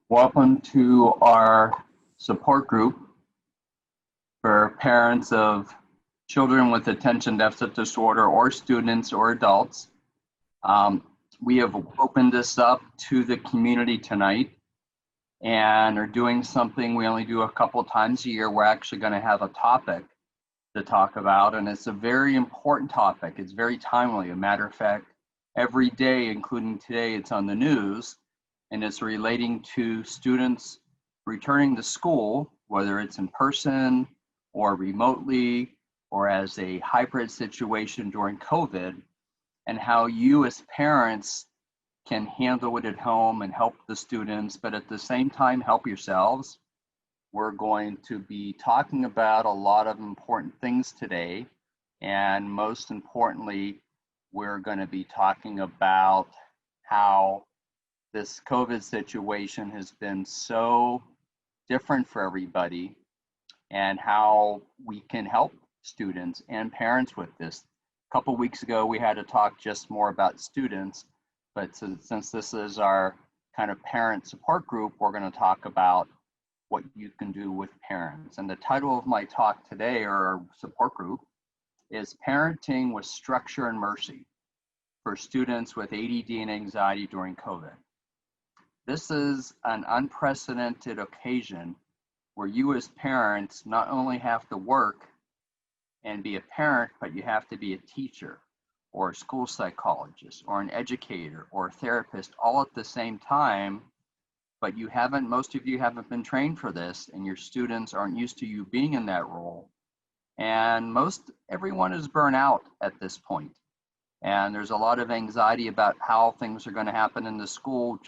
Welcome to our support group for parents of children with attention deficit disorder or students or adults. We have opened this up to the community tonight and are doing something we only do a couple times a year. We're actually going to have a topic to talk about, and it's a very important topic. It's very timely. A matter of fact, every day, including today, it's on the news, and it's relating to students returning to school, whether it's in person or remotely or as a hybrid situation during COVID, and how you as parents can handle it at home and help the students, but at the same time help yourselves. We're going to be talking about a lot of important things today, and most importantly, we're going to be talking about how this COVID situation has been so different for everybody and how we can help students and parents with this. A couple weeks ago, we had to talk just more about students, but since this is our kind of parent support group, we're going to talk about what you can do with parents. And the title of my talk today, or our support group, is Parenting with Structure and Mercy for Students with ADD and Anxiety During COVID. This is an unprecedented occasion where you as parents not only have to work and be a parent, but you have to be a teacher or a school psychologist or an educator or a therapist all at the same time, but most of you haven't been trained for this, and your students aren't used to you being in that role. And everyone is burnt out at this point. And there's a lot of anxiety about how things are going to happen in the school.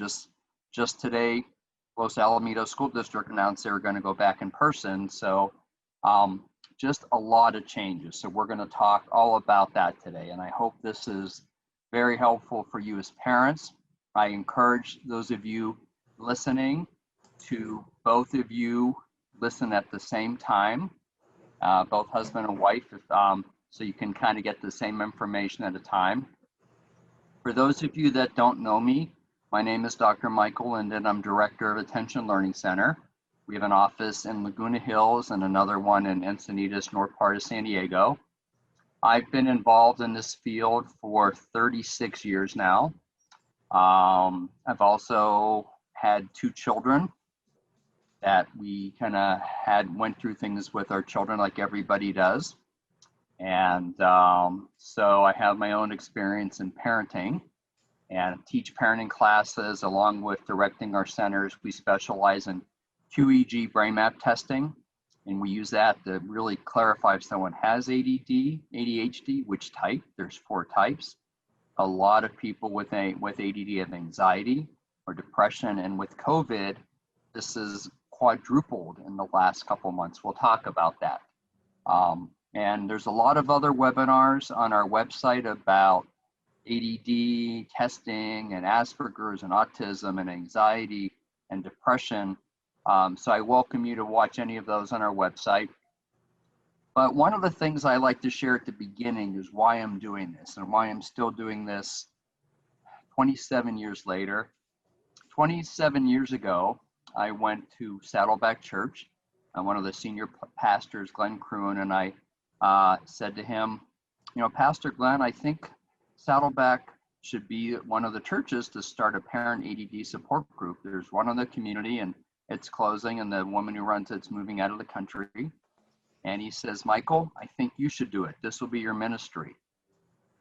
Just today, Los Alamitos School District announced they were going to go back in person. So just a lot of changes. So we're going to talk all about that today. And I hope this is very helpful for you as parents. I encourage those of you listening to both of you listen at the same time, both husband and wife, so you can kind of get the same information at a time. For those of you that don't know me, my name is Dr. Michael Linden. I'm Director of Attention Learning Center. We have an office in Laguna Hills and another one in Encinitas, north part of San Diego. I've been involved in this field for 36 years now. I've also had 2 children that we kind of went through things with our children like everybody does. And so I have my own experience in parenting and teach parenting classes along with directing our centers. We specialize in QEEG brain map testing, and we use that to really clarify if someone has ADD, ADHD, which type. There's 4 types. A lot of people with ADD have anxiety or depression, and with COVID, this is quadrupled in the last couple months. We'll talk about that. And there's a lot of other webinars on our website about ADD testing and Aspergers and autism and anxiety and depression. So I welcome you to watch any of those on our website. But one of the things I like to share at the beginning is why I'm doing this and why I'm still doing this 27 years later. 27 years ago, I went to Saddleback Church, and one of the senior pastors, Glenn Croon, and I said to him, Pastor Glenn, I think Saddleback should be one of the churches to start a parent ADD support group. There's one in the community and it's closing, and the woman who runs it's moving out of the country. And he says, Michael, I think you should do it. This will be your ministry.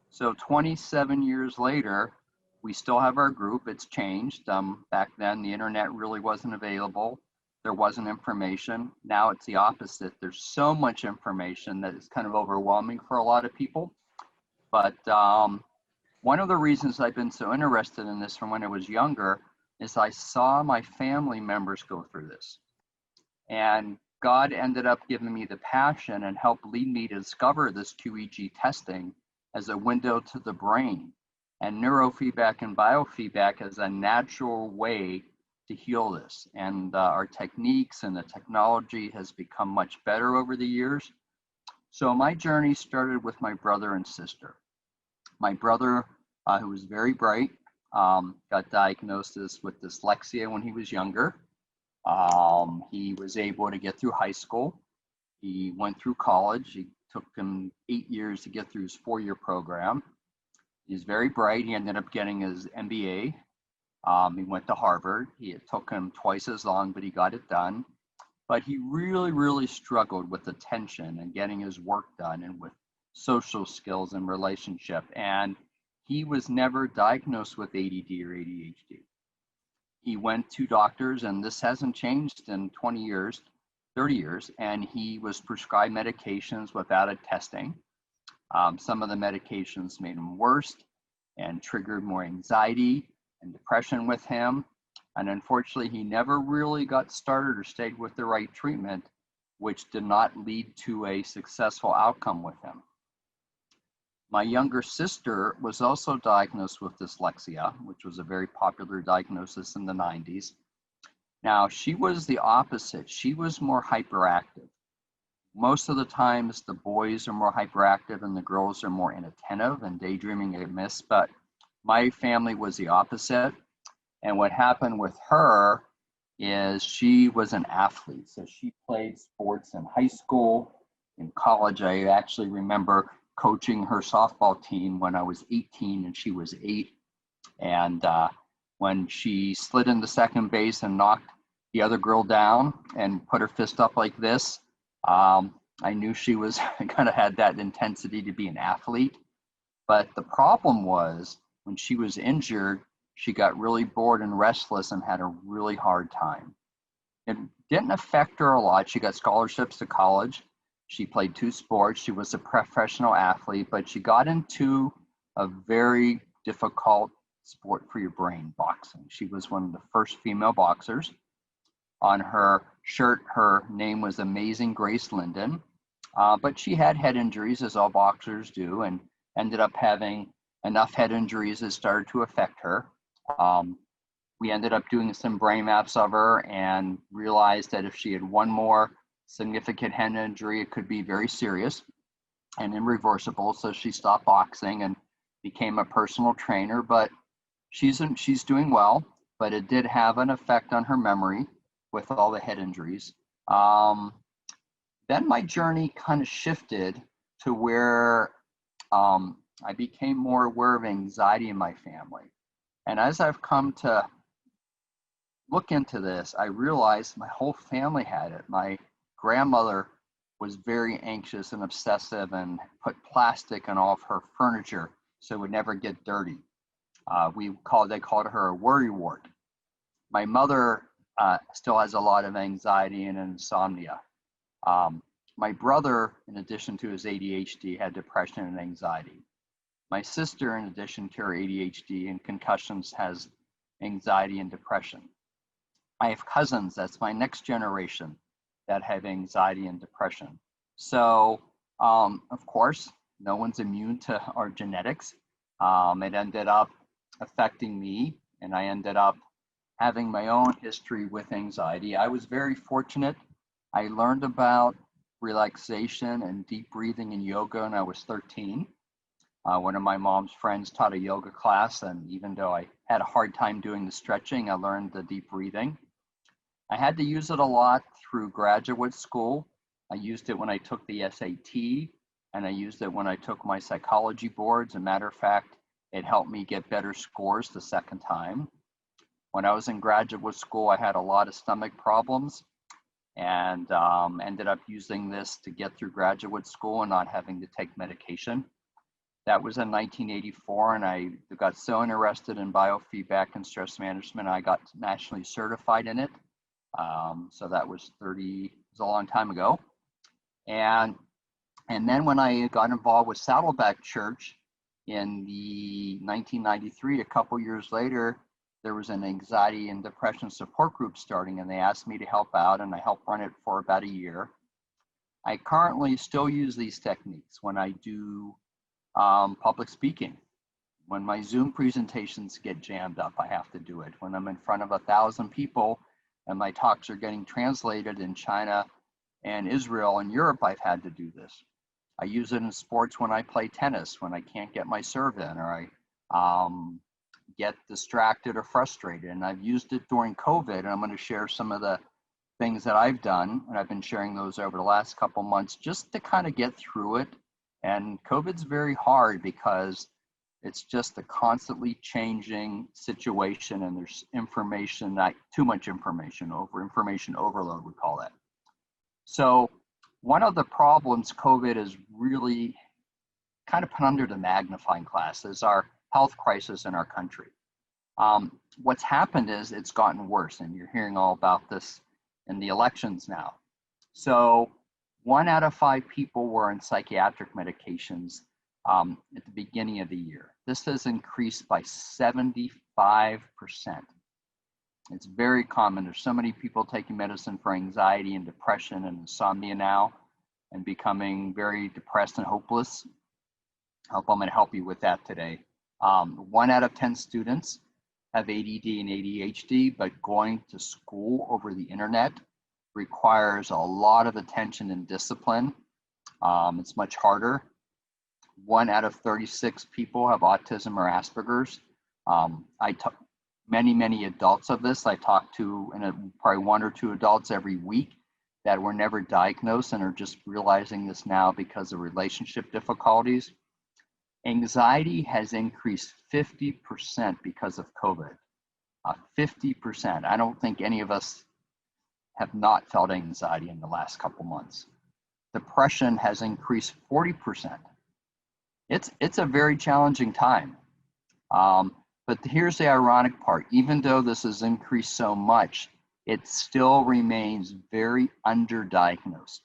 So 27 years later, we still have our group. It's changed. Back then, the internet really wasn't available. There wasn't information. Now it's the opposite. There's so much information that it's kind of overwhelming for a lot of people. But one of the reasons I've been so interested in this from when I was younger is I saw my family members go through this. And God ended up giving me the passion and helped lead me to discover this QEEG testing as a window to the brain, and neurofeedback and biofeedback as a natural way to heal this. And our techniques and the technology has become much better over the years. So my journey started with my brother and sister. My brother, who was very bright, got diagnosed with dyslexia when he was younger. He was able to get through high school. He went through college. It took him 8 years to get through his 4-year program. He's very bright. He ended up getting his MBA. He went to Harvard. It took him twice as long, but he got it done. But he really, really struggled with attention and getting his work done and with social skills and relationship. And he was never diagnosed with ADD or ADHD. He went to doctors, and this hasn't changed in 20 years, 30 years, and he was prescribed medications without a testing. Some of the medications made him worse and triggered more anxiety and depression with him. And unfortunately, he never really got started or stayed with the right treatment, which did not lead to a successful outcome with him. My younger sister was also diagnosed with dyslexia, which was a very popular diagnosis in the 90s. Now, she was the opposite. She was more hyperactive. Most of the times, the boys are more hyperactive and the girls are more inattentive and daydreaming and miss, but my family was the opposite. And what happened with her is she was an athlete. So she played sports in high school. In college, I actually remember coaching her softball team when I was 18 and she was 8. And when she slid into second base and knocked the other girl down and put her fist up like this, I knew she was kind of had that intensity to be an athlete. But the problem was when she was injured, she got really bored and restless and had a really hard time. It didn't affect her a lot. She got scholarships to college. She played 2 sports. She was a professional athlete, but she got into a very difficult sport for your brain, boxing. She was one of the first female boxers. On her shirt, her name was Amazing Grace Linden, but she had head injuries, as all boxers do, and ended up having enough head injuries that started to affect her. We ended up doing some brain maps of her and realized that if she had one more significant head injury, it could be very serious and irreversible. So she stopped boxing and became a personal trainer, but she's doing well, but it did have an effect on her memory with all the head injuries. Then my journey kind of shifted to where I became more aware of anxiety in my family. And as I've come to look into this, I realized my whole family had it. My grandmother was very anxious and obsessive and put plastic on all of her furniture so it would never get dirty. They called her a worry wart. My mother still has a lot of anxiety and insomnia. My brother, in addition to his ADHD, had depression and anxiety. My sister, in addition to her ADHD and concussions, has anxiety and depression. I have cousins, that's my next generation, that have anxiety and depression. So, of course, no one's immune to our genetics. It ended up affecting me, and I ended up having my own history with anxiety. I was very fortunate. I learned about relaxation and deep breathing and yoga when I was 13. One of my mom's friends taught a yoga class, and even though I had a hard time doing the stretching, I learned the deep breathing. I had to use it a lot through graduate school. I used it when I took the SAT, and I used it when I took my psychology boards. As a matter of fact, it helped me get better scores the second time. When I was in graduate school, I had a lot of stomach problems and ended up using this to get through graduate school and not having to take medication. That was in 1984, and I got so interested in biofeedback and stress management, I got nationally certified in it. So that was a long time ago. And then when I got involved with Saddleback Church in the 1993, a couple years later, there was an anxiety and depression support group starting, and they asked me to help out, and I helped run it for about a year. I currently still use these techniques when I do public speaking. When my Zoom presentations get jammed up, I have to do it. When I'm in front of 1,000 people and my talks are getting translated in China and Israel and Europe, I've had to do this. I use it in sports when I play tennis, when I can't get my serve in, or I get distracted or frustrated. And I've used it during COVID, and I'm going to share some of the things that I've done, and I've been sharing those over the last couple months just to kind of get through it. And COVID's very hard because it's just a constantly changing situation, and there's information, not too much information, information overload, we call that. So one of the problems COVID has really kind of put under the magnifying glass is our health crisis in our country. What's happened is it's gotten worse, and you're hearing all about this in the elections now. So 1 out of 5 people were on psychiatric medications at the beginning of the year. This has increased by 75%. It's very common. There's so many people taking medicine for anxiety and depression and insomnia now, and becoming very depressed and hopeless. I'm going to help you with that today. 1 out of 10 students have ADD and ADHD, but going to school over the internet requires a lot of attention and discipline. It's much harder. 1 out of 36 people have autism or Aspergers. I talk many adults of this. I talk to probably 1 or 2 adults every week that were never diagnosed and are just realizing this now because of relationship difficulties. Anxiety has increased 50% because of COVID. 50%. I don't think any of us have not felt anxiety in the last couple months. Depression has increased 40%. It's a very challenging time. But here's the ironic part. Even though this has increased so much, it still remains very underdiagnosed.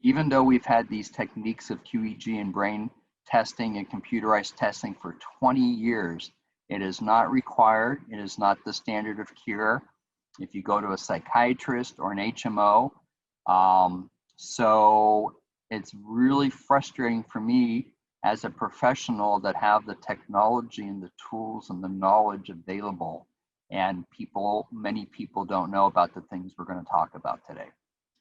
Even though we've had these techniques of QEEG and brain testing and computerized testing for 20 years, it is not required. It is not the standard of care if you go to a psychiatrist or an HMO. So it's really frustrating for me as a professional that have the technology and the tools and the knowledge available, and many people don't know about the things we're going to talk about today.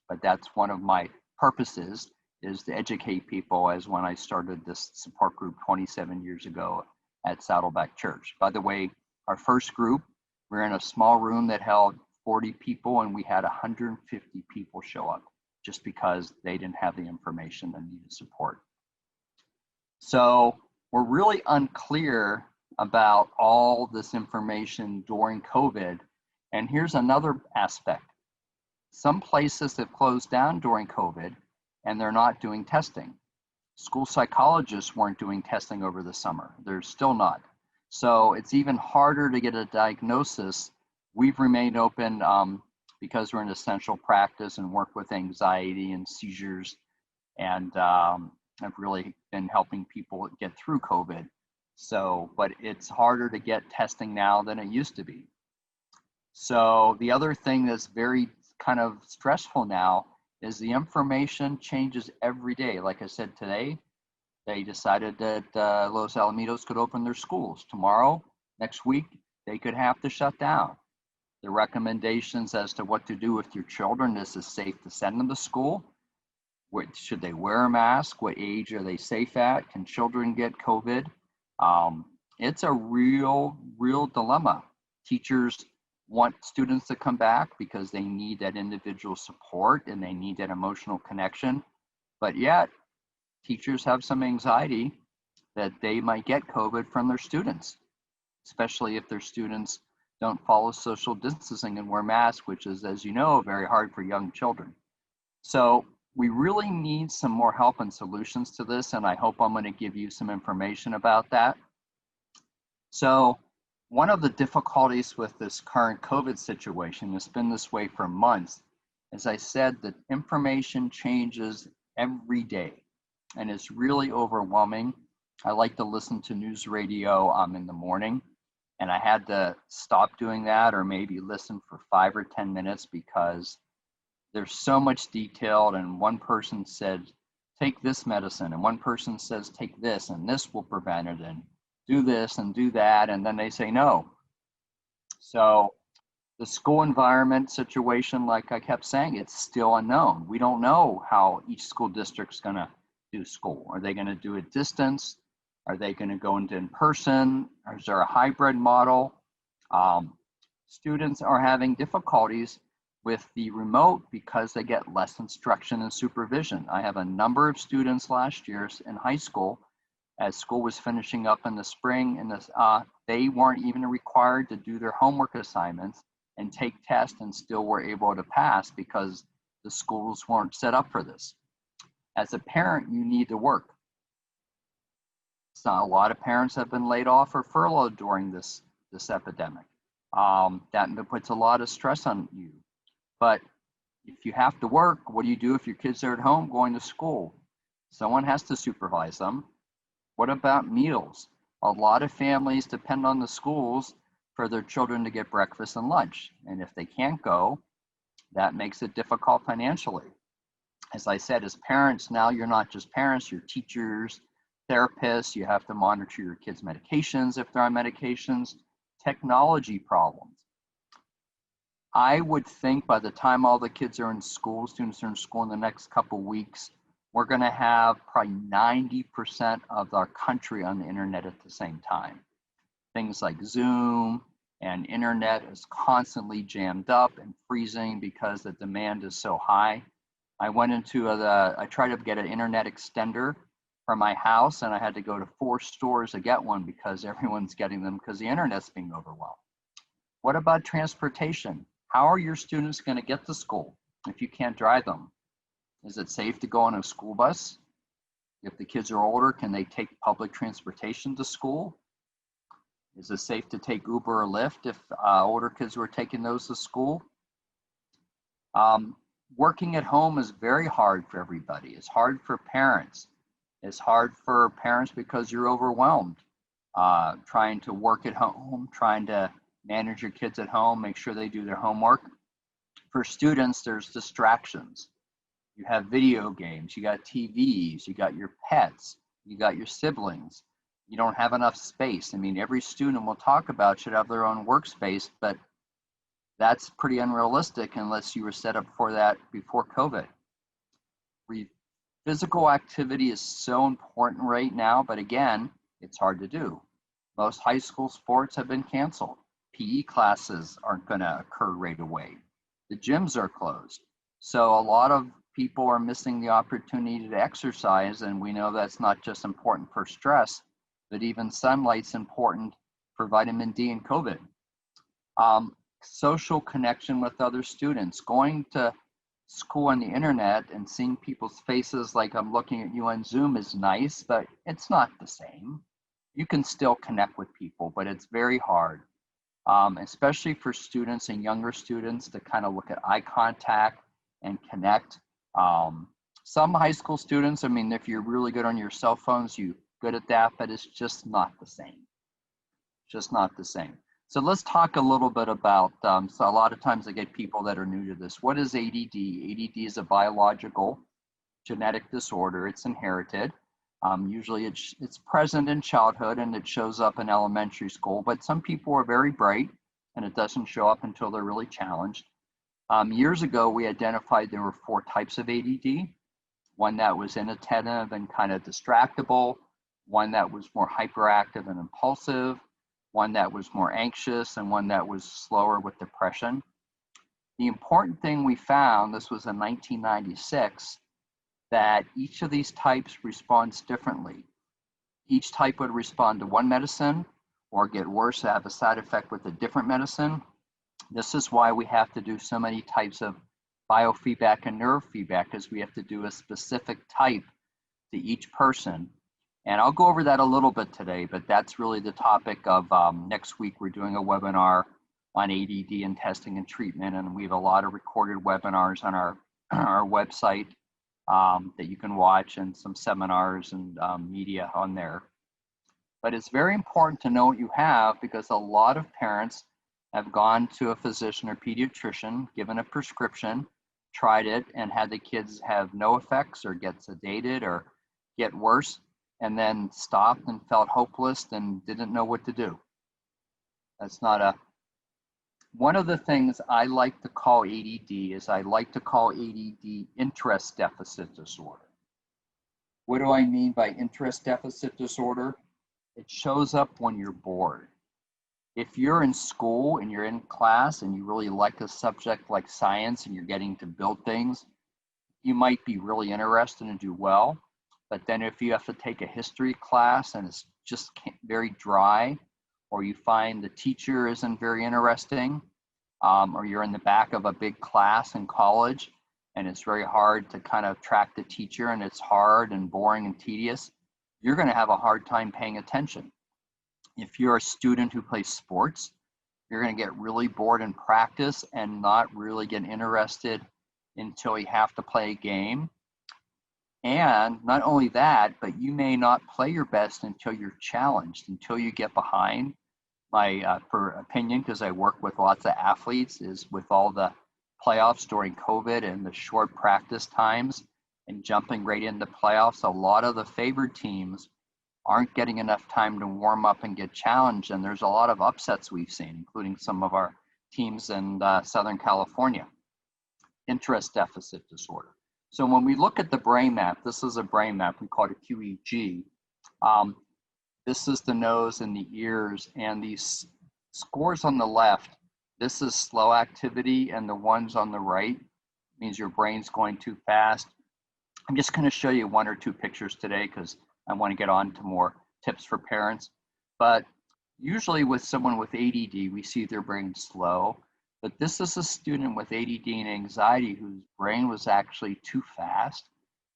But that's one of my purposes, is to educate people, as when I started this support group 27 years ago at Saddleback Church. By the way, our first group, we're in a small room that held 40 people, and we had 150 people show up just because they didn't have the information and needed support. So we're really unclear about all this information during COVID. And here's another aspect. Some places have closed down during COVID and they're not doing testing. School psychologists weren't doing testing over the summer. They're still not. So it's even harder to get a diagnosis. We've remained open because we're an essential practice and work with anxiety and seizures, and I've really been helping people get through COVID. So, but it's harder to get testing now than it used to be. So the other thing that's very kind of stressful now is the information changes every day. Like I said, today, they decided that Los Alamitos could open their schools. Tomorrow, next week, they could have to shut down. The recommendations as to what to do with your children, is it safe to send them to school? Should they wear a mask? What age are they safe at? Can children get COVID? It's a real dilemma. Teachers want students to come back because they need that individual support and they need that emotional connection. But yet, teachers have some anxiety that they might get COVID from their students, especially if their students don't follow social distancing and wear masks, which is, as you know, very hard for young children. So we really need some more help and solutions to this, and I hope I'm going to give you some information about that. So one of the difficulties with this current COVID situation, it's been this way for months, as I said, that information changes every day, and it's really overwhelming. I like to listen to news radio in the morning, and I had to stop doing that, or maybe listen for 5 or 10 minutes, because there's so much detail, and one person said, take this medicine, and one person says, take this, and this will prevent it, and do this and do that, and then they say no. So the school environment situation, like I kept saying, it's still unknown. We don't know how each school district's gonna do school. Are they gonna do it distance? Are they gonna go into in-person? Or is there a hybrid model? Students are having difficulties With the remote, because they get less instruction and supervision. I have a number of students last year in high school, as school was finishing up in the spring, and they weren't even required to do their homework assignments and take tests, and still were able to pass because the schools weren't set up for this. As a parent, you need to work. So a lot of parents have been laid off or furloughed during this epidemic. That puts a lot of stress on you. But if you have to work, what do you do if your kids are at home going to school? Someone has to supervise them. What about meals? A lot of families depend on the schools for their children to get breakfast and lunch. And if they can't go, that makes it difficult financially. As I said, as parents, now you're not just parents, you're teachers, therapists. You have to monitor your kids' medications if they're on medications, technology problems. I would think by the time all the kids are in school, students are in school in the next couple weeks, we're going to have probably 90% of our country on the internet at the same time. Things like Zoom and internet is constantly jammed up and freezing because the demand is so high. I went into I tried to get an internet extender for my house, and I had to go to 4 stores to get one because everyone's getting them because the internet's being overwhelmed. What about transportation? How are your students going to get to school if you can't drive them? Is it safe to go on a school bus? If the kids are older, can they take public transportation to school? Is it safe to take Uber or Lyft if older kids were taking those to school? Working at home is very hard for everybody. It's hard for parents. It's hard for parents because you're overwhelmed. Trying to work at home, trying to manage your kids at home, make sure they do their homework. For students, there's distractions. You have video games, you got TVs, you got your pets, you got your siblings. You don't have enough space. I mean, every student we'll talk about should have their own workspace, but that's pretty unrealistic unless you were set up for that before COVID. Physical activity is so important right now, but again, it's hard to do. Most high school sports have been canceled. PE classes aren't going to occur right away. The gyms are closed. So a lot of people are missing the opportunity to exercise, and we know that's not just important for stress, but even sunlight's important for vitamin D and COVID. Social connection with other students, going to school on the internet and seeing people's faces like I'm looking at you on Zoom is nice, but it's not the same. You can still connect with people, but it's very hard, especially for students and younger students to kind of look at eye contact and connect. Some high school students, I mean, if you're really good on your cell phones, you're good at that, but it's just not the same. Just not the same. So let's talk a little bit about, so a lot of times I get people that are new to this. What is ADD? ADD is a biological genetic disorder. It's inherited. Usually it's present in childhood and it shows up in elementary school, but some people are very bright and it doesn't show up until they're really challenged. Years ago, we identified there were 4 types of ADD. One that was inattentive and kind of distractible, one that was more hyperactive and impulsive, one that was more anxious, and one that was slower with depression. The important thing we found, this was in 1996, that each of these types responds differently. Each type would respond to one medicine or get worse, have a side effect with a different medicine. This is why we have to do so many types of biofeedback and neurofeedback, because we have to do a specific type to each person. And I'll go over that a little bit today, but that's really the topic of next week. We're doing a webinar on ADD and testing and treatment, and we have a lot of recorded webinars on our website that you can watch, and some seminars and media on there. But it's very important to know what you have, because a lot of parents have gone to a physician or pediatrician, given a prescription, tried it, and had the kids have no effects or get sedated or get worse, and then stopped and felt hopeless and didn't know what to do. That's not one of the things I like to call ADD is I like to call ADD interest deficit disorder. What do I mean by interest deficit disorder? It shows up when you're bored. If you're in school and you're in class and you really like a subject like science and you're getting to build things, you might be really interested and do well. But then if you have to take a history class and it's just very dry, or you find the teacher isn't very interesting, or you're in the back of a big class in college and it's very hard to kind of track the teacher and it's hard and boring and tedious, you're going to have a hard time paying attention. If you're a student who plays sports, you're going to get really bored in practice and not really get interested until you have to play a game. And not only that, but you may not play your best until you're challenged, until you get behind. My opinion, because I work with lots of athletes, is with all the playoffs during COVID and the short practice times and jumping right into playoffs, a lot of the favored teams aren't getting enough time to warm up and get challenged. And there's a lot of upsets we've seen, including some of our teams in Southern California. Interest deficit disorder. So when we look at the brain map, this is a brain map, we call it a QEG. This is the nose and the ears, and these scores on the left, this is slow activity, and the ones on the right means your brain's going too fast. I'm just going to show you one or two pictures today because I want to get on to more tips for parents. But usually with someone with ADD, we see their brain slow. But this is a student with ADD and anxiety whose brain was actually too fast,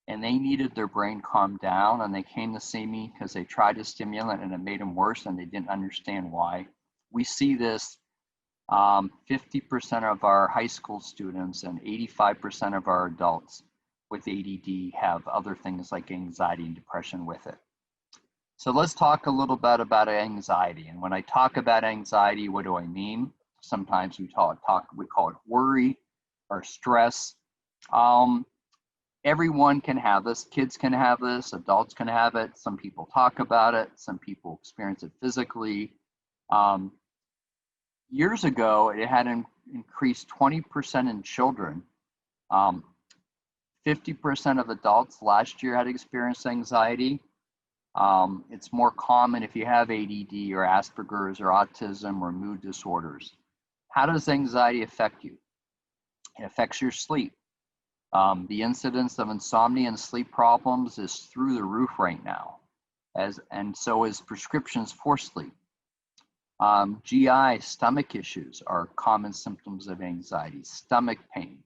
and they needed their brain calmed down, and they came to see me because they tried a stimulant and it made them worse and they didn't understand why. We see this 50% of our high school students and 85% of our adults with ADD have other things like anxiety and depression with it. So let's talk a little bit about anxiety. And when I talk about anxiety, what do I mean? Sometimes we call it worry or stress. Everyone can have this. Kids can have this. Adults can have it. Some people talk about it. Some people experience it physically. Years ago, it had increased 20% in children. 50% of adults last year had experienced anxiety. It's more common if you have ADD or Aspergers or autism or mood disorders. How does anxiety affect you? It affects your sleep. The incidence of insomnia and sleep problems is through the roof right now, and so is prescriptions for sleep. GI, stomach issues are common symptoms of anxiety. Stomach pain,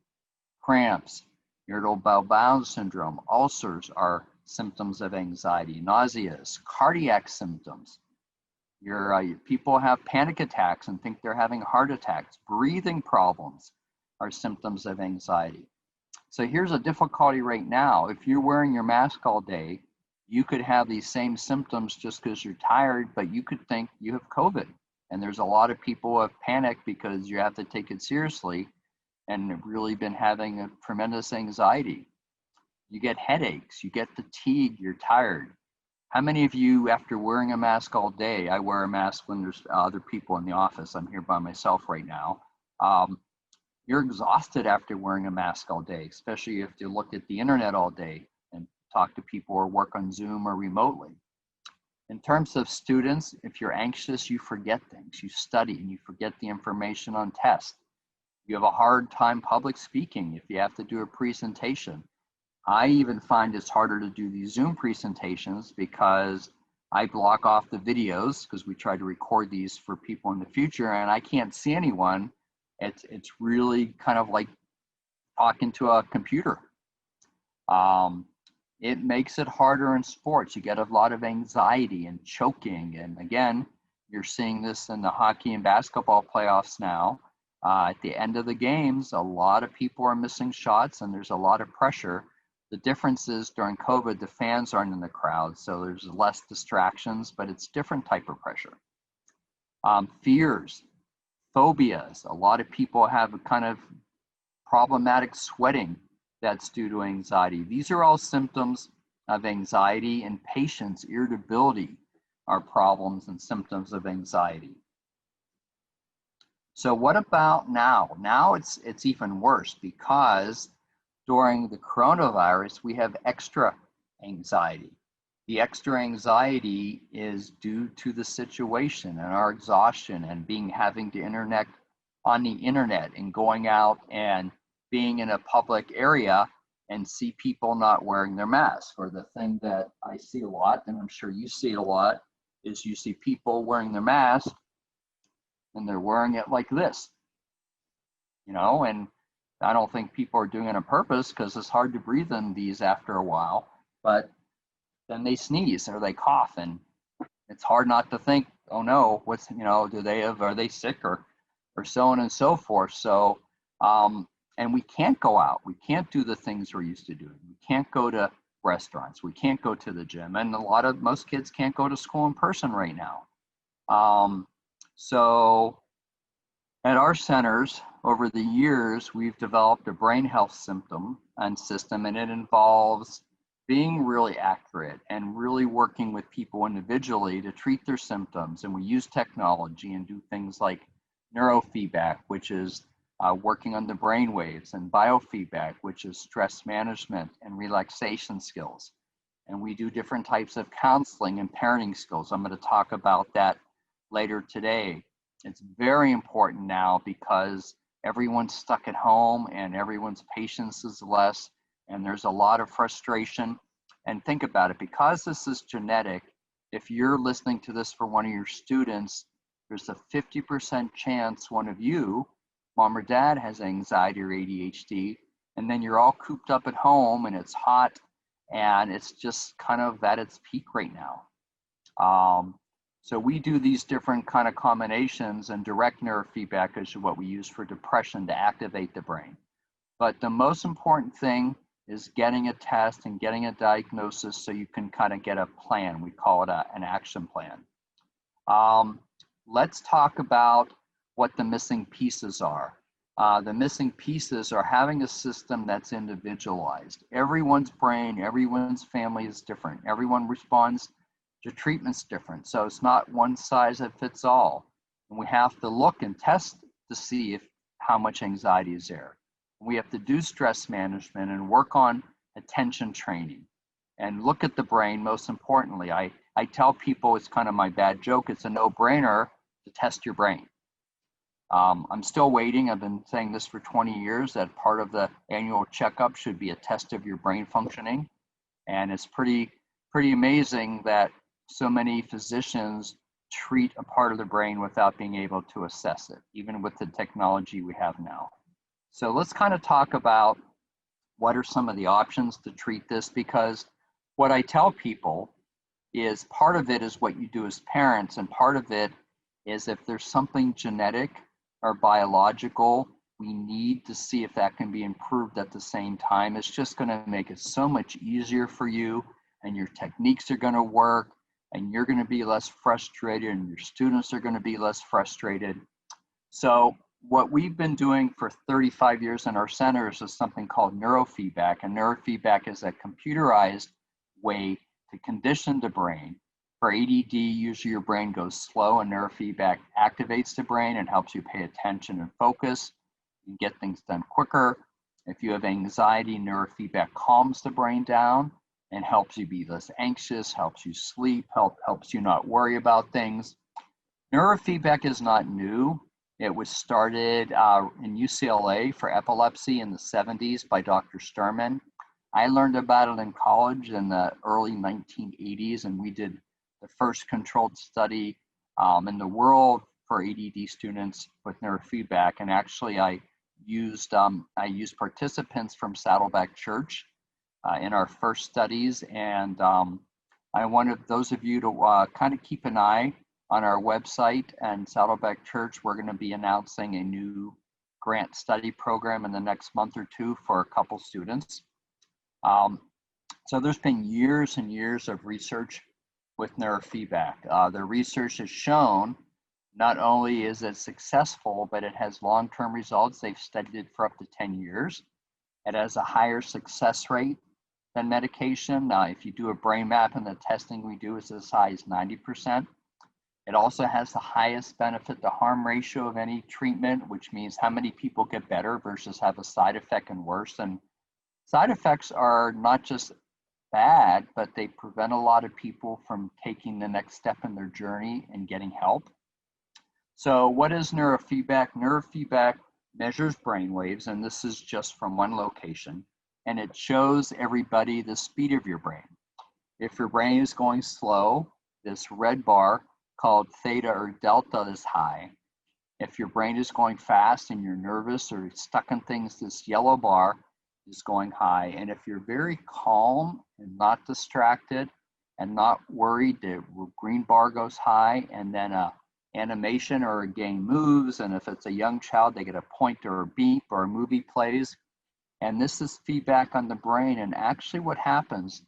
cramps, irritable bowel syndrome, ulcers are symptoms of anxiety. Nauseas, cardiac symptoms. People have panic attacks and think they're having heart attacks. Breathing problems are symptoms of anxiety. So here's a difficulty right now. If you're wearing your mask all day, you could have these same symptoms just because you're tired, but you could think you have COVID. And there's a lot of people who have panicked because you have to take it seriously and really been having a tremendous anxiety. You get headaches, you get fatigue, you're tired. How many of you, after wearing a mask all day, I wear a mask when there's other people in the office, I'm here by myself right now, you're exhausted after wearing a mask all day, especially if you look at the internet all day and talk to people or work on Zoom or remotely. In terms of students, if you're anxious, you forget things. You study and you forget the information on tests. You have a hard time public speaking if you have to do a presentation. I even find it's harder to do these Zoom presentations because I block off the videos because we try to record these for people in the future and I can't see anyone. It's really kind of like talking to a computer. It makes it harder in sports. You get a lot of anxiety and choking. And again, you're seeing this in the hockey and basketball playoffs now. At the end of the games, a lot of people are missing shots and there's a lot of pressure. The difference is during COVID, the fans aren't in the crowd, so there's less distractions, but it's different type of pressure. Fears, phobias. A lot of people have a kind of problematic sweating that's due to anxiety. These are all symptoms of anxiety, and patience, irritability are problems and symptoms of anxiety. So what about now? Now it's even worse because during the coronavirus, we have extra anxiety. The extra anxiety is due to the situation and our exhaustion and having to internet on the internet and going out and being in a public area and see people not wearing their masks. Or the thing that I see a lot, and I'm sure you see it a lot, is you see people wearing their mask and they're wearing it like this, and I don't think people are doing it on purpose because it's hard to breathe in these after a while, but then they sneeze or they cough, and it's hard not to think, oh no, are they sick or so on and so forth. So, and we can't go out. We can't do the things we're used to doing. We can't go to restaurants. We can't go to the gym. And most kids can't go to school in person right now. So at our centers, over the years, we've developed a brain health system, and it involves being really accurate and really working with people individually to treat their symptoms. And we use technology and do things like neurofeedback, which is working on the brain waves, and biofeedback, which is stress management and relaxation skills. And we do different types of counseling and parenting skills. I'm going to talk about that later today. It's very important now because everyone's stuck at home and everyone's patience is less, and there's a lot of frustration. And think about it, because this is genetic, if you're listening to this for one of your students, there's a 50% chance one of you, mom or dad, has anxiety or ADHD, and then you're all cooped up at home and it's hot and it's just kind of at its peak right now. So we do these different kind of combinations, and direct neurofeedback is what we use for depression to activate the brain. But the most important thing is getting a test and getting a diagnosis so you can kind of get a plan. We call it an action plan. Let's talk about what the missing pieces are. The missing pieces are having a system that's individualized. Everyone's brain, everyone's family is different. Everyone responds to treatments different. So it's not one size that fits all. And we have to look and test to see how much anxiety is there. We have to do stress management and work on attention training and look at the brain. Most importantly, I tell people, it's kind of my bad joke, it's a no-brainer to test your brain. I'm still waiting. I've been saying this for 20 years, that part of the annual checkup should be a test of your brain functioning. And it's pretty amazing that so many physicians treat a part of the brain without being able to assess it, even with the technology we have now. So let's kind of talk about what are some of the options to treat this, because what I tell people is part of it is what you do as parents, and part of it is if there's something genetic or biological, we need to see if that can be improved at the same time. It's just going to make it so much easier for you, and your techniques are going to work, and you're going to be less frustrated, and your students are going to be less frustrated. So what we've been doing for 35 years in our centers is something called neurofeedback. And neurofeedback is a computerized way to condition the brain. For ADD, usually your brain goes slow, and neurofeedback activates the brain and helps you pay attention and focus and get things done quicker. If you have anxiety, neurofeedback calms the brain down and helps you be less anxious, helps you sleep, helps you not worry about things. Neurofeedback is not new. It was started in UCLA for epilepsy in the 70s by Dr. Sturman. I learned about it in college in the early 1980s, and we did the first controlled study in the world for ADD students with neurofeedback. And actually, I used participants from Saddleback Church in our first studies. And I wanted those of you to kind of keep an eye on our website and Saddleback Church. We're going to be announcing a new grant study program in the next month or two for a couple students. So there's been years and years of research with neurofeedback. The research has shown not only is it successful, but it has long-term results. They've studied it for up to 10 years. It has a higher success rate than medication. Now, if you do a brain map, and the testing we do is as high as 90%. It also has the highest benefit to harm ratio of any treatment, which means how many people get better versus have a side effect and worse. And side effects are not just bad, but they prevent a lot of people from taking the next step in their journey and getting help. So what is neurofeedback? Neurofeedback measures brain waves, and this is just from one location, and it shows everybody the speed of your brain. If your brain is going slow, this red bar called theta or delta is high. If your brain is going fast and you're nervous or stuck in things, this yellow bar is going high. And if you're very calm and not distracted and not worried, the green bar goes high, and then a animation or a game moves, and if it's a young child, they get a point or a beep, or a movie plays. And this is feedback on the brain. And actually what happens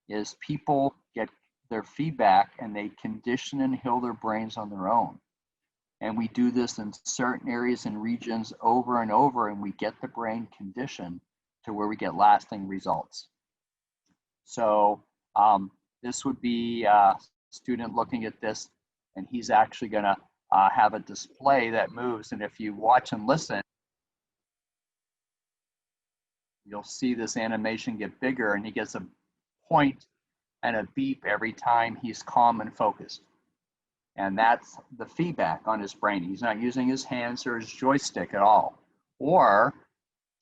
is people get their feedback and they condition and heal their brains on their own. And we do this in certain areas and regions over and over, and we get the brain conditioned to where we get lasting results. So this would be a student looking at this, and he's actually gonna have a display that moves. And if you watch and listen, you'll see this animation get bigger, and he gets a point and a beep every time he's calm and focused. And that's the feedback on his brain. He's not using his hands or his joystick at all. Or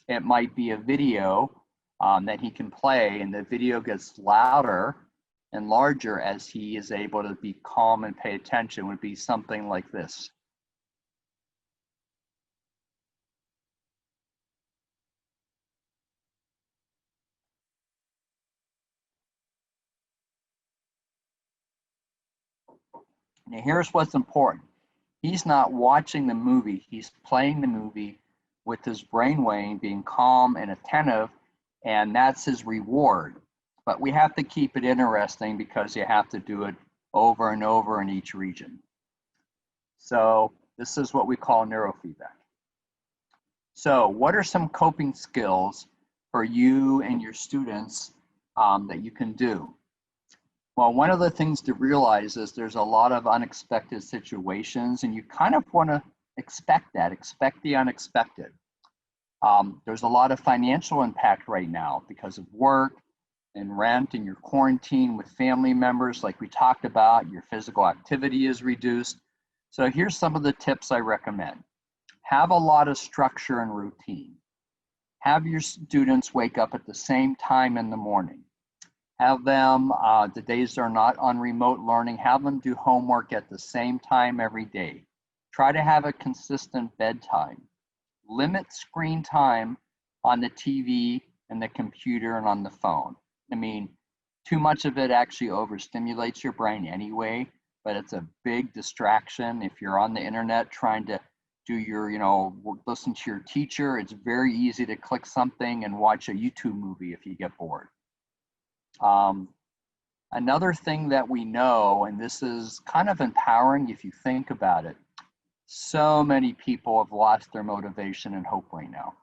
it might be a video that he can play, and the video gets louder and larger as he is able to be calm and pay attention. It would be something like this. Now here's what's important. He's not watching the movie, he's playing the movie with his brainwave being calm and attentive, and that's his reward. But we have to keep it interesting because you have to do it over and over in each region. So this is what we call neurofeedback. So what are some coping skills for you and your students that you can do? Well, one of the things to realize is there's a lot of unexpected situations, and you kind of want to expect that, expect the unexpected. There's a lot of financial impact right now because of work and rent, and your quarantine with family members like we talked about. Your physical activity is reduced. So here's some of the tips I recommend. Have a lot of structure and routine. Have your students wake up at the same time in the morning. Have them, the days they're not on remote learning, have them do homework at the same time every day. Try to have a consistent bedtime. Limit screen time on the TV and the computer and on the phone. I mean, too much of it actually overstimulates your brain anyway, but it's a big distraction. If you're on the internet trying to do your, listen to your teacher, it's very easy to click something and watch a YouTube movie if you get bored. Another thing that we know, and this is kind of empowering if you think about it, so many people have lost their motivation and hope right now.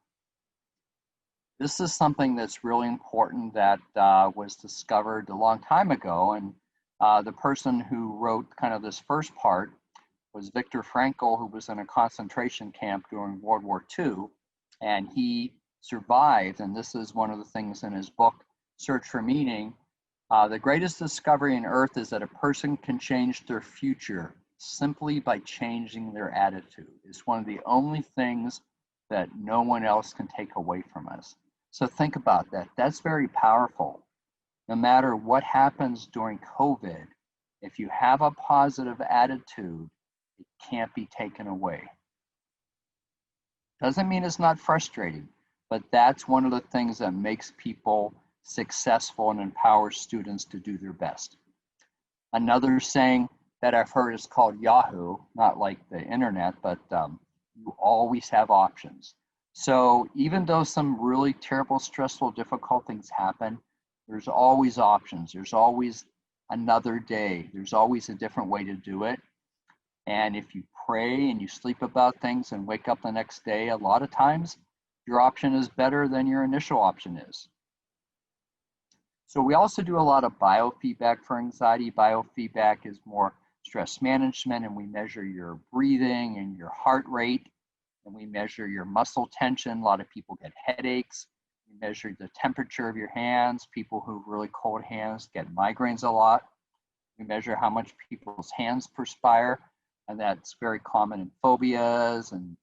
This is something that's really important that was discovered a long time ago, and the person who wrote kind of this first part was Viktor Frankl, who was in a concentration camp during World War II, and he survived, and this is one of the things in his book, Search for Meaning. The greatest discovery on earth is that a person can change their future simply by changing their attitude. It's one of the only things that no one else can take away from us. So think about that. That's very powerful. No matter what happens during COVID, if you have a positive attitude, it can't be taken away. Doesn't mean it's not frustrating, but that's one of the things that makes people successful and empowers students to do their best. Another saying that I've heard is called Yahoo, not like the internet, but you always have options. So even though some really terrible, stressful, difficult things happen, there's always options. There's always another day. There's always a different way to do it. And if you pray and you sleep about things and wake up the next day, a lot of times your option is better than your initial option is. So we also do a lot of biofeedback for anxiety. Biofeedback is more stress management, and we measure your breathing and your heart rate, and we measure your muscle tension. A lot of people get headaches. We measure the temperature of your hands. People who have really cold hands get migraines a lot. We measure how much people's hands perspire, and that's very common in phobias and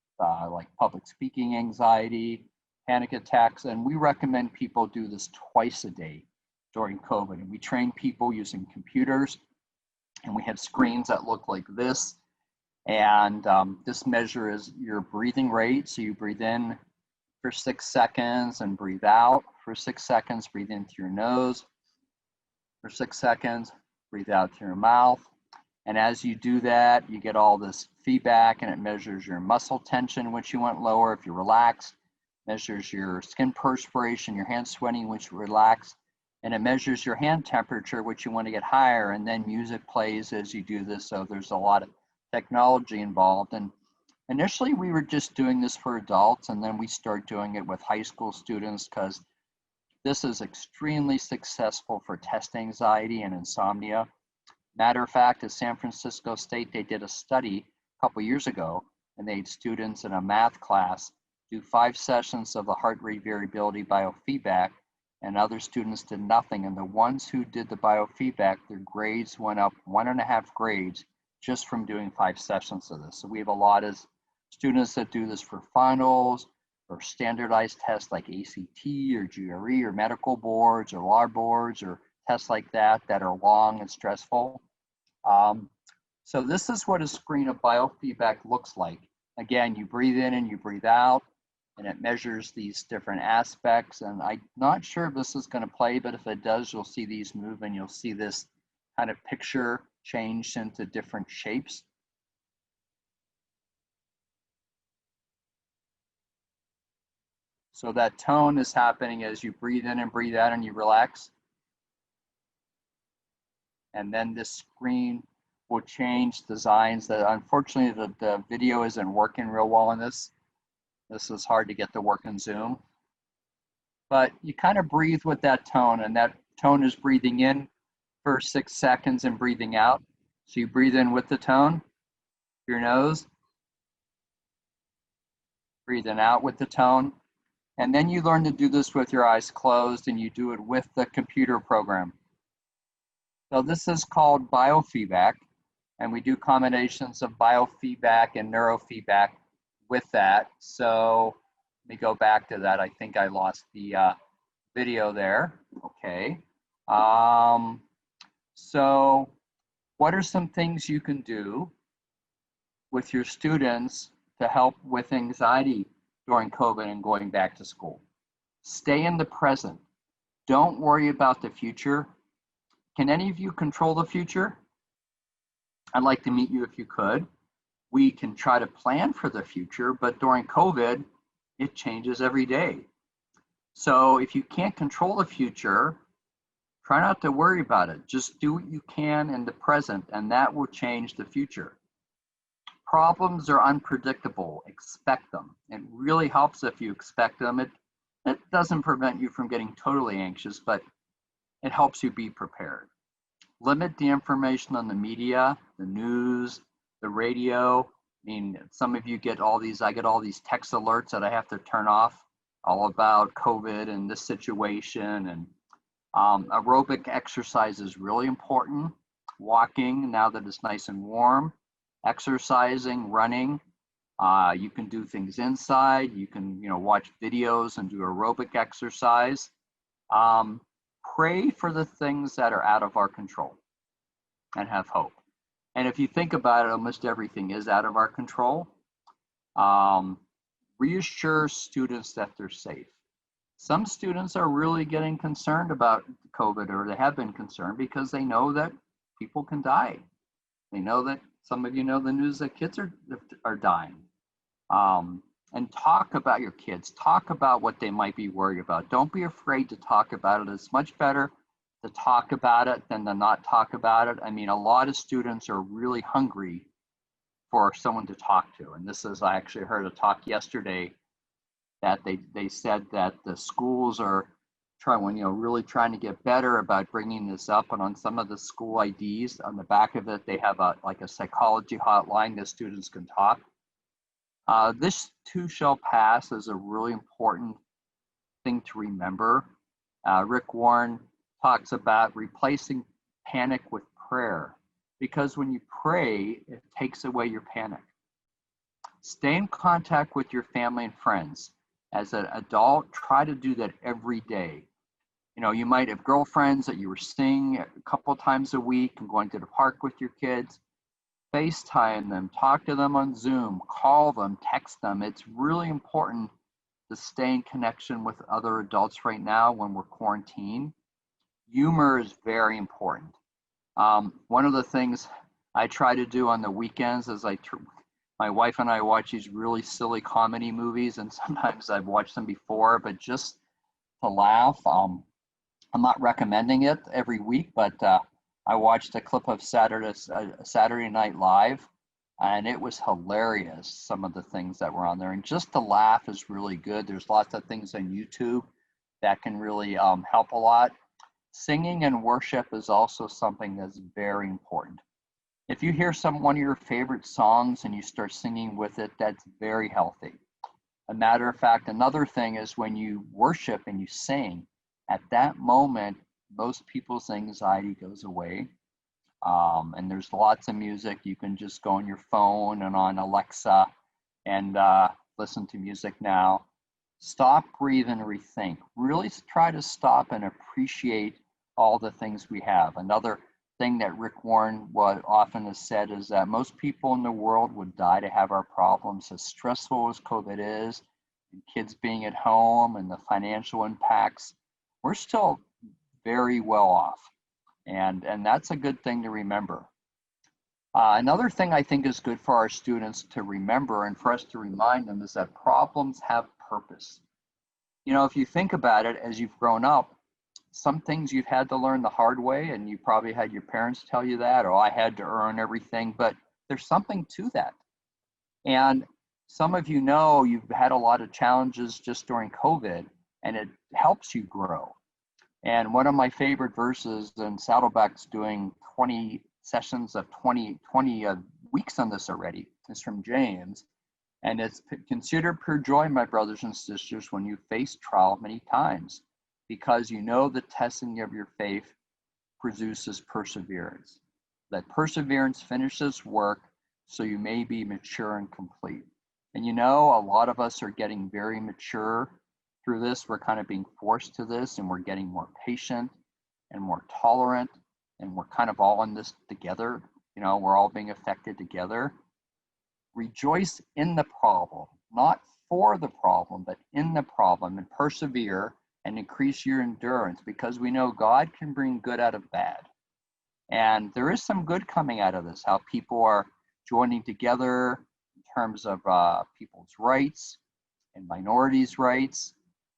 like public speaking anxiety, panic attacks. And we recommend people do this twice a day during COVID. And we train people using computers, and we have screens that look like this. And this measure is your breathing rate. So you breathe in for 6 seconds and breathe out for 6 seconds. Breathe in through your nose for 6 seconds, breathe out through your mouth. And as you do that, you get all this feedback, and it measures your muscle tension, which you want lower if you're relaxed, measures your skin perspiration, your hand sweating, which you relax, and it measures your hand temperature, which you want to get higher, and then music plays as you do this. So there's a lot of technology involved. And initially we were just doing this for adults, and then we started doing it with high school students because this is extremely successful for test anxiety and insomnia. Matter of fact, at San Francisco State, they did a study a couple years ago, and they had students in a math class do 5 sessions of the heart rate variability biofeedback, and other students did nothing. And the ones who did the biofeedback, their grades went up 1.5 grades just from doing 5 sessions of this. So we have a lot of students that do this for finals or standardized tests like ACT or GRE or medical boards or law boards or tests like that are long and stressful. So this is what a screen of biofeedback looks like. Again, you breathe in and you breathe out, and it measures these different aspects. And I'm not sure if this is going to play, but if it does, you'll see these move, and you'll see this kind of picture change into different shapes. So that tone is happening as you breathe in and breathe out and you relax. And then this screen will change designs. That unfortunately the video isn't working real well on this. This is hard to get to work in Zoom. But you kind of breathe with that tone, and that tone is breathing in for 6 seconds and breathing out. So you breathe in with the tone, your nose, breathing out with the tone. And then you learn to do this with your eyes closed, and you do it with the computer program. So this is called biofeedback, and we do combinations of biofeedback and neurofeedback with that. So let me go back to that. I think I lost the video there. Okay. So what are some things you can do with your students to help with anxiety during COVID and going back to school? Stay in the present. Don't worry about the future. Can any of you control the future? I'd like to meet you if you could. We can try to plan for the future, but during COVID, it changes every day. So if you can't control the future, try not to worry about it. Just do what you can in the present, and that will change the future. Problems are unpredictable. Expect them. It really helps if you expect them. It doesn't prevent you from getting totally anxious, but it helps you be prepared. Limit the information on the media, the news, the radio. I mean, some of you get all these, I get all these text alerts that I have to turn off, all about COVID and this situation. And aerobic exercise is really important. Walking, now that it's nice and warm, exercising, running. You can do things inside. You can, watch videos and do aerobic exercise. Pray for the things that are out of our control and have hope. And if you think about it, almost everything is out of our control. Reassure students that they're safe. Some students are really getting concerned about COVID, or they have been concerned because they know that people can die. They know that, some of you know the news that kids are dying. And talk about your kids. Talk about what they might be worried about. Don't be afraid to talk about it. It's much better to talk about it than to not talk about it. I mean, a lot of students are really hungry for someone to talk to. And this is, I actually heard a talk yesterday that they said that the schools are really trying to get better about bringing this up. And on some of the school IDs, on the back of it, they have a psychology hotline that students can talk. This too shall pass is a really important thing to remember. Rick Warren talks about replacing panic with prayer, because when you pray, it takes away your panic. Stay in contact with your family and friends. As an adult, try to do that every day. You know, you might have girlfriends that you were seeing a couple times a week and going to the park with your kids. FaceTime them, talk to them on Zoom, call them, text them. It's really important to stay in connection with other adults right now when we're quarantined. Humor is very important. One of the things I try to do on the weekends is my wife and I watch these really silly comedy movies, and sometimes I've watched them before, but just to laugh. I'm not recommending it every week, but I watched a clip of Saturday Night Live, and it was hilarious, some of the things that were on there. And just to laugh is really good. There's lots of things on YouTube that can really help a lot. Singing and worship is also something that's very important. If you hear one of your favorite songs and you start singing with it, that's very healthy. A matter of fact, another thing is when you worship and you sing, at that moment, most people's anxiety goes away. And there's lots of music. You can just go on your phone and on Alexa and listen to music now. Stop, breathe, and rethink. Really try to stop and appreciate all the things we have. Another thing that Rick Warren often has said is that most people in the world would die to have our problems. As stressful as COVID is, and kids being at home and the financial impacts, we're still very well off. And that's a good thing to remember. Another thing I think is good for our students to remember and for us to remind them is that problems have purpose. You know, if you think about it, as you've grown up, some things you've had to learn the hard way, and you probably had your parents tell you that, or I had to earn everything, but there's something to that. And some of you know you've had a lot of challenges just during COVID, and it helps you grow. And one of my favorite verses, and Saddleback's doing 20 sessions of 20 weeks on this already, is from James. And it's consider pure joy, my brothers and sisters, when you face trial many times, because you know the testing of your faith produces perseverance. Let perseverance finish its work so you may be mature and complete. And you know, a lot of us are getting very mature through this. We're kind of being forced to this, and we're getting more patient and more tolerant, and we're kind of all in this together. You know, we're all being affected together. Rejoice in the problem, not for the problem, but in the problem, and persevere and increase your endurance, because we know God can bring good out of bad. And there is some good coming out of this, how people are joining together in terms of people's rights and minorities' rights.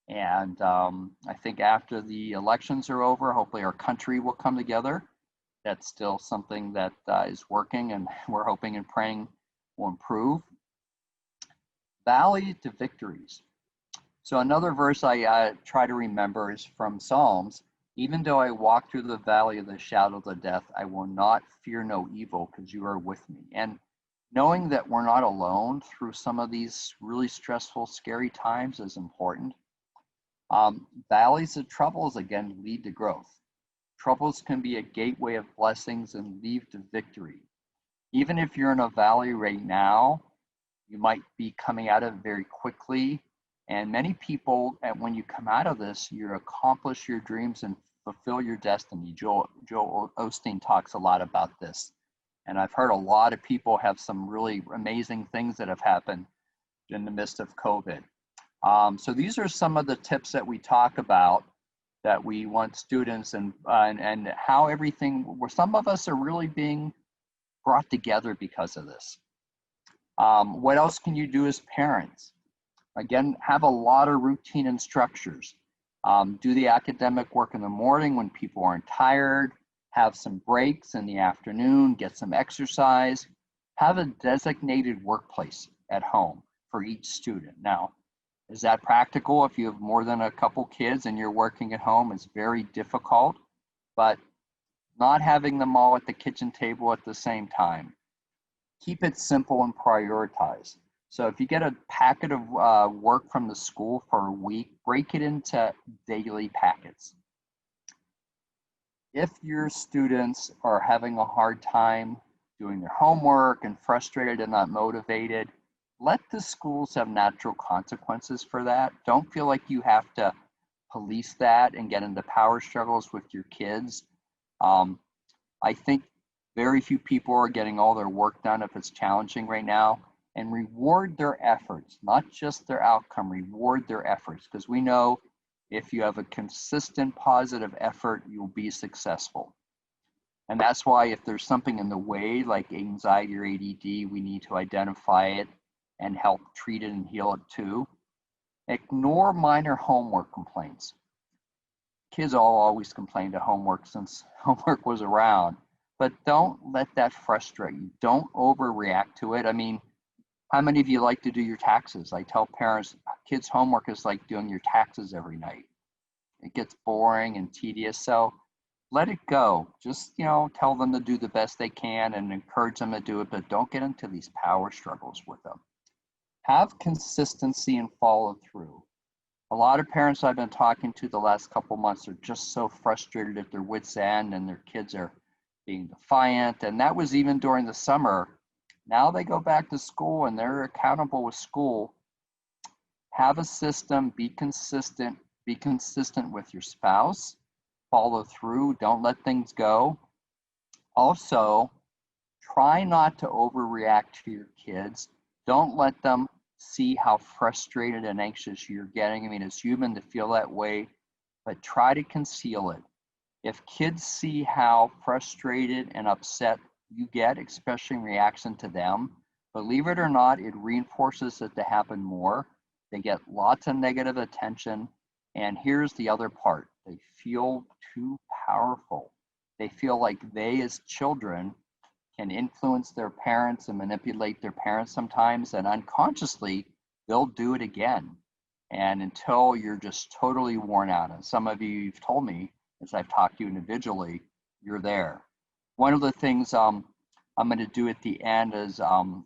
And I think after the elections are over, hopefully our country will come together. That's still something that is working, and we're hoping and praying will improve. Valley to victories. So another verse I try to remember is from Psalms. Even though I walk through the valley of the shadow of the death, I will not fear no evil, because you are with me. And knowing that we're not alone through some of these really stressful, scary times is important. Valleys of troubles, again, lead to growth. Troubles can be a gateway of blessings and lead to victory. Even if you're in a valley right now, you might be coming out of it very quickly. And many people, when you come out of this, you accomplish your dreams and fulfill your destiny. Joel Osteen talks a lot about this. And I've heard a lot of people have some really amazing things that have happened in the midst of COVID. So these are some of the tips that we talk about that we want students and how everything, where some of us are really being brought together because of this. What else can you do as parents? Again, have a lot of routine and structures. Do the academic work in the morning when people aren't tired. Have some breaks in the afternoon. Get some exercise. Have a designated workplace at home for each student. Now, is that practical? If you have more than a couple kids and you're working at home, it's very difficult. But not having them all at the kitchen table at the same time. Keep it simple and prioritize. So if you get a packet of work from the school for a week, break it into daily packets. If your students are having a hard time doing their homework and frustrated and not motivated, let the schools have natural consequences for that. Don't feel like you have to police that and get into power struggles with your kids. I think very few people are getting all their work done if it's challenging right now, and reward their efforts, not just their outcome, reward their efforts, because we know if you have a consistent positive effort, you'll be successful. And that's why if there's something in the way like anxiety or ADD, we need to identify it and help treat it and heal it too. Ignore minor homework complaints. Kids all always complain to homework since homework was around, but don't let that frustrate you. Don't overreact to it. I mean, how many of you like to do your taxes? I tell parents, kids' homework is like doing your taxes every night. It gets boring and tedious, so let it go. Just, tell them to do the best they can and encourage them to do it, but don't get into these power struggles with them. Have consistency and follow through. A lot of parents I've been talking to the last couple months are just so frustrated at their wits' end and their kids are being defiant, and that was even during the summer. Now they go back to school and they're accountable with school. Have a system, be consistent with your spouse, follow through, don't let things go. Also, try not to overreact to your kids. Don't let them see how frustrated and anxious you're getting. I mean, it's human to feel that way, but try to conceal it. If kids see how frustrated and upset you get, especially in reaction to them, believe it or not, it reinforces it to happen more. They get lots of negative attention. And here's the other part. They feel too powerful. They feel like they, as children, can influence their parents and manipulate their parents sometimes, and unconsciously, they'll do it again. And until you're just totally worn out. And some of you've told me, as I've talked to you individually, you're there. One of the things I'm going to do at the end is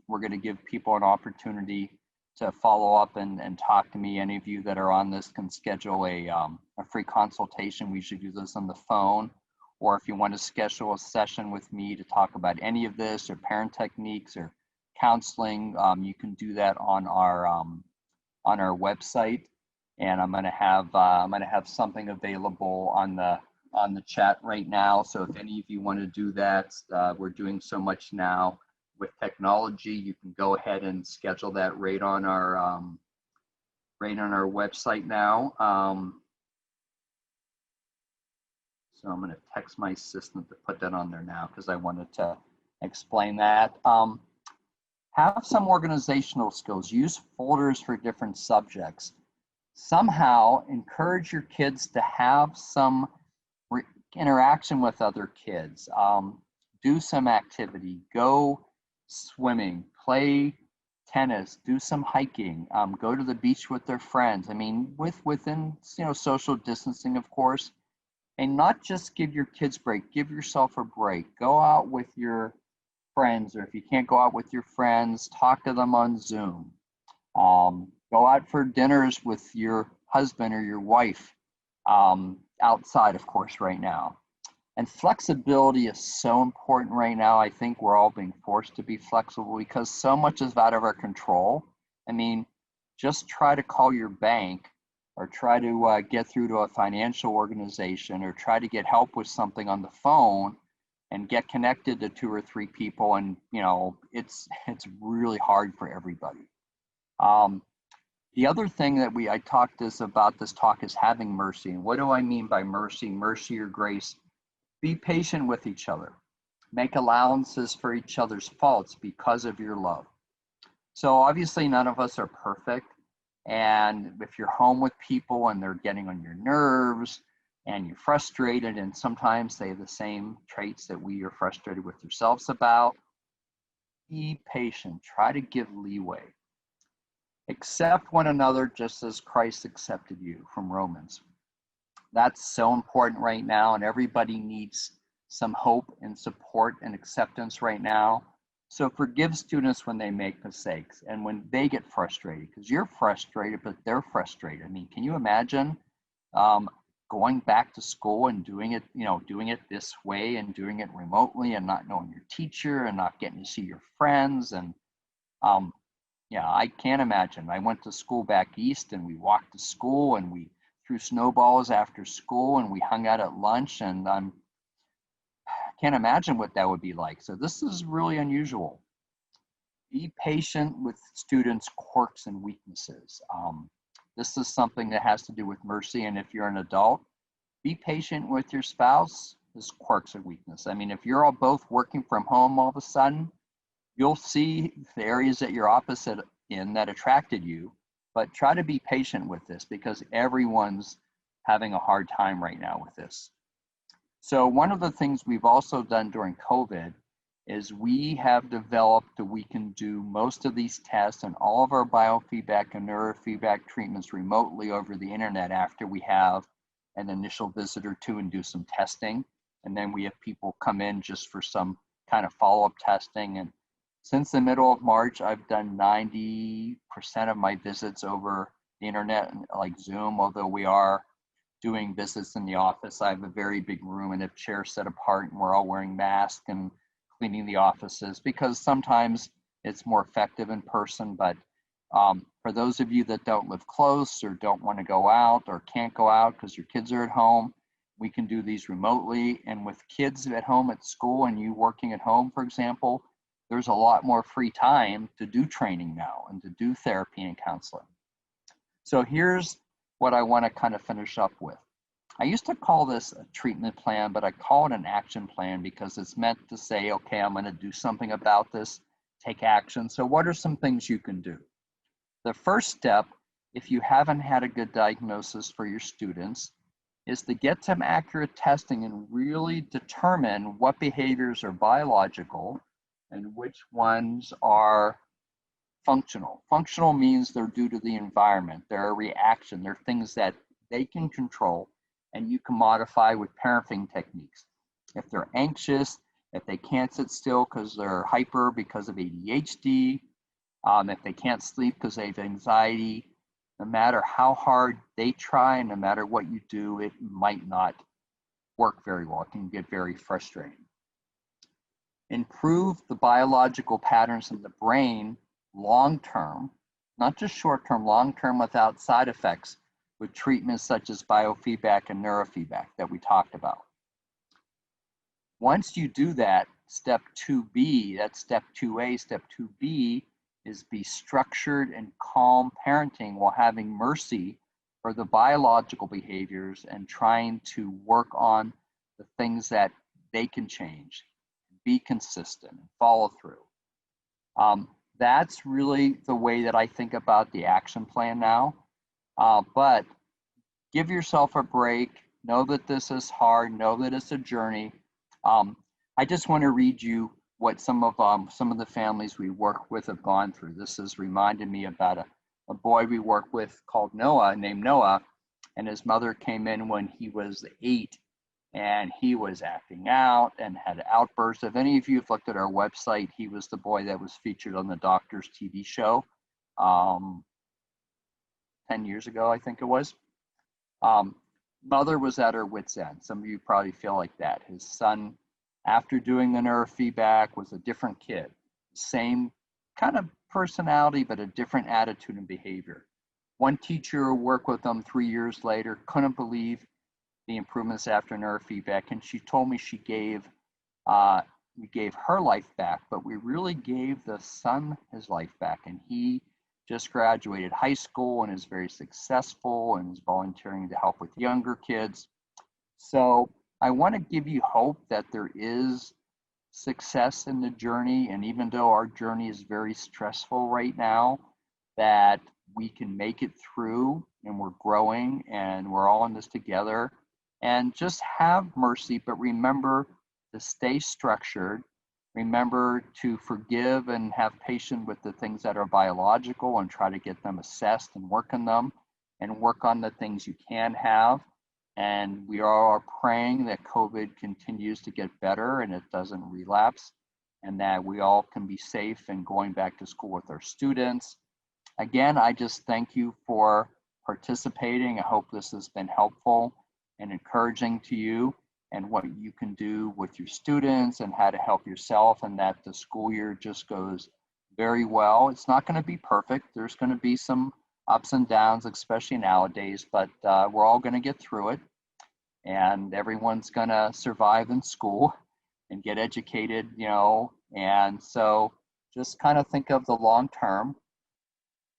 we're going to give people an opportunity to follow up and talk to me. Any of you that are on this can schedule a free consultation. We should do this on the phone, or if you want to schedule a session with me to talk about any of this or parent techniques or counseling, you can do that on our website. And I'm going to have something available on the chat right now. So if any of you want to do that, we're doing so much now with technology. You can go ahead and schedule that right on our website now. So I'm going to text my assistant to put that on there now because I wanted to explain that. Have some organizational skills. Use folders for different subjects. Somehow encourage your kids to have some interaction with other kids. Do some activity. Go swimming. Play tennis. Do some hiking. Go to the beach with their friends. I mean, within social distancing, of course. And not just give your kids a break. Give yourself a break. Go out with your friends, or if you can't go out with your friends, talk to them on Zoom. Go out for dinners with your husband or your wife, outside, of course, right now. And flexibility is so important right now. I think we're all being forced to be flexible because so much is out of our control. I mean, just try to call your bank or try to get through to a financial organization or try to get help with something on the phone and get connected to 2 or 3 people, and it's really hard for everybody. The other thing that I talked about this talk is having mercy. And what do I mean by mercy? Mercy or grace. Be patient with each other. Make allowances for each other's faults because of your love. So obviously none of us are perfect. And if you're home with people and they're getting on your nerves and you're frustrated, and sometimes they have the same traits that we are frustrated with ourselves about, be patient. Try to give leeway. Accept one another just as Christ accepted you, from Romans. That's so important right now, and everybody needs some hope and support and acceptance right now. So forgive students when they make mistakes and when they get frustrated, because you're frustrated, but they're frustrated. I mean, can you imagine um, going back to school and doing it, doing it this way and doing it remotely and not knowing your teacher and not getting to see your friends? And um, yeah, I can't imagine. I went to school back east and we walked to school and we threw snowballs after school and we hung out at lunch, and I can't imagine what that would be like. So this is really unusual. Be patient with students' quirks and weaknesses. This is something that has to do with mercy. And if you're an adult, be patient with your spouse's quirks and weakness. I mean, if you're all both working from home all of a sudden, you'll see the areas that you're opposite in that attracted you. But try to be patient with this because everyone's having a hard time right now with this. So one of the things we've also done during COVID is we have developed that we can do most of these tests and all of our biofeedback and neurofeedback treatments remotely over the internet after we have an initial visit or two and do some testing. And then we have people come in just for some kind of follow-up testing. And since the middle of March, I've done 90% of my visits over the internet, like Zoom, although we are doing visits in the office. I have a very big room and have chairs set apart, and we're all wearing masks and cleaning the offices because sometimes it's more effective in person. But for those of you that don't live close or don't want to go out or can't go out because your kids are at home, we can do these remotely. And with kids at home at school and you working at home, for example, there's a lot more free time to do training now and to do therapy and counseling. So here's what I want to kind of finish up with. I used to call this a treatment plan, but I call it an action plan because it's meant to say, okay, I'm going to do something about this, take action. So what are some things you can do? The first step, if you haven't had a good diagnosis for your students, is to get some accurate testing and really determine what behaviors are biological and which ones are functional. Functional means they're due to the environment. They're a reaction. They're things that they can control and you can modify with parenting techniques. If they're anxious, if they can't sit still because they're hyper because of ADHD, if they can't sleep because they have anxiety, no matter how hard they try, no matter what you do, it might not work very well. It can get very frustrating. Improve the biological patterns in the brain long-term, not just short-term, long-term without side effects with treatments such as biofeedback and neurofeedback that we talked about. Once you do that, step 2B, that's step 2A, step 2B is be structured and calm parenting while having mercy for the biological behaviors and trying to work on the things that they can change, be consistent, and follow through. That's really the way that I think about the action plan now. But give yourself a break. Know that this is hard. Know that it's a journey. I just want to read you what some of the families we work with have gone through. This has reminded me about a boy we work with named Noah, and his mother came in when he was 8, and he was acting out and had outbursts. If any of you have looked at our website, he was the boy that was featured on the Doctor's TV show 10 years ago, I think it was. Mother was at her wit's end. Some of you probably feel like that. His son, after doing the neurofeedback, was a different kid. Same kind of personality, but a different attitude and behavior. One teacher who worked with them 3 years later couldn't believe the improvements after neurofeedback, and she told me we gave her life back, but we really gave the son his life back, and he just graduated high school and is very successful and is volunteering to help with younger kids. So I want to give you hope that there is success in the journey, and even though our journey is very stressful right now, that we can make it through, and we're growing and we're all in this together. And just have mercy, but remember to stay structured. Remember to forgive and have patience with the things that are biological and try to get them assessed and work on them, and work on the things you can have. And we are praying that COVID continues to get better and it doesn't relapse. and that we all can be safe and going back to school with our students. Again, I just thank you for participating. I hope this has been helpful and encouraging to you, and what you can do with your students and how to help yourself, and that the school year just goes very well. It's not going to be perfect. There's going to be some ups and downs, especially nowadays, but we're all going to get through it, and everyone's going to survive in school and get educated, you know, and so just kind of think of the long term.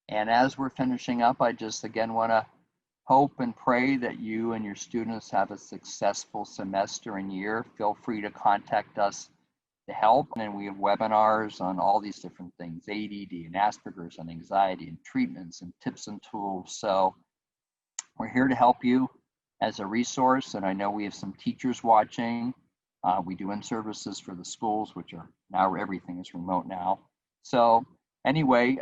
And as we're finishing up, I just again want to hope and pray that you and your students have a successful semester and year. Feel free to contact us to help. And we have webinars on all these different things, ADD and Aspergers and anxiety and treatments and tips and tools. So we're here to help you as a resource. And I know we have some teachers watching. We do in-services for the schools, which are now, everything is remote now. So anyway,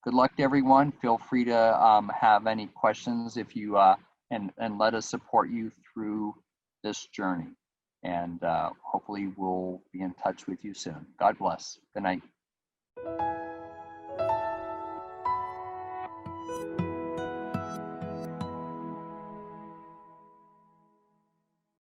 good luck to everyone. Feel free to have any questions if you, and let us support you through this journey. And hopefully we'll be in touch with you soon. God bless. Good night.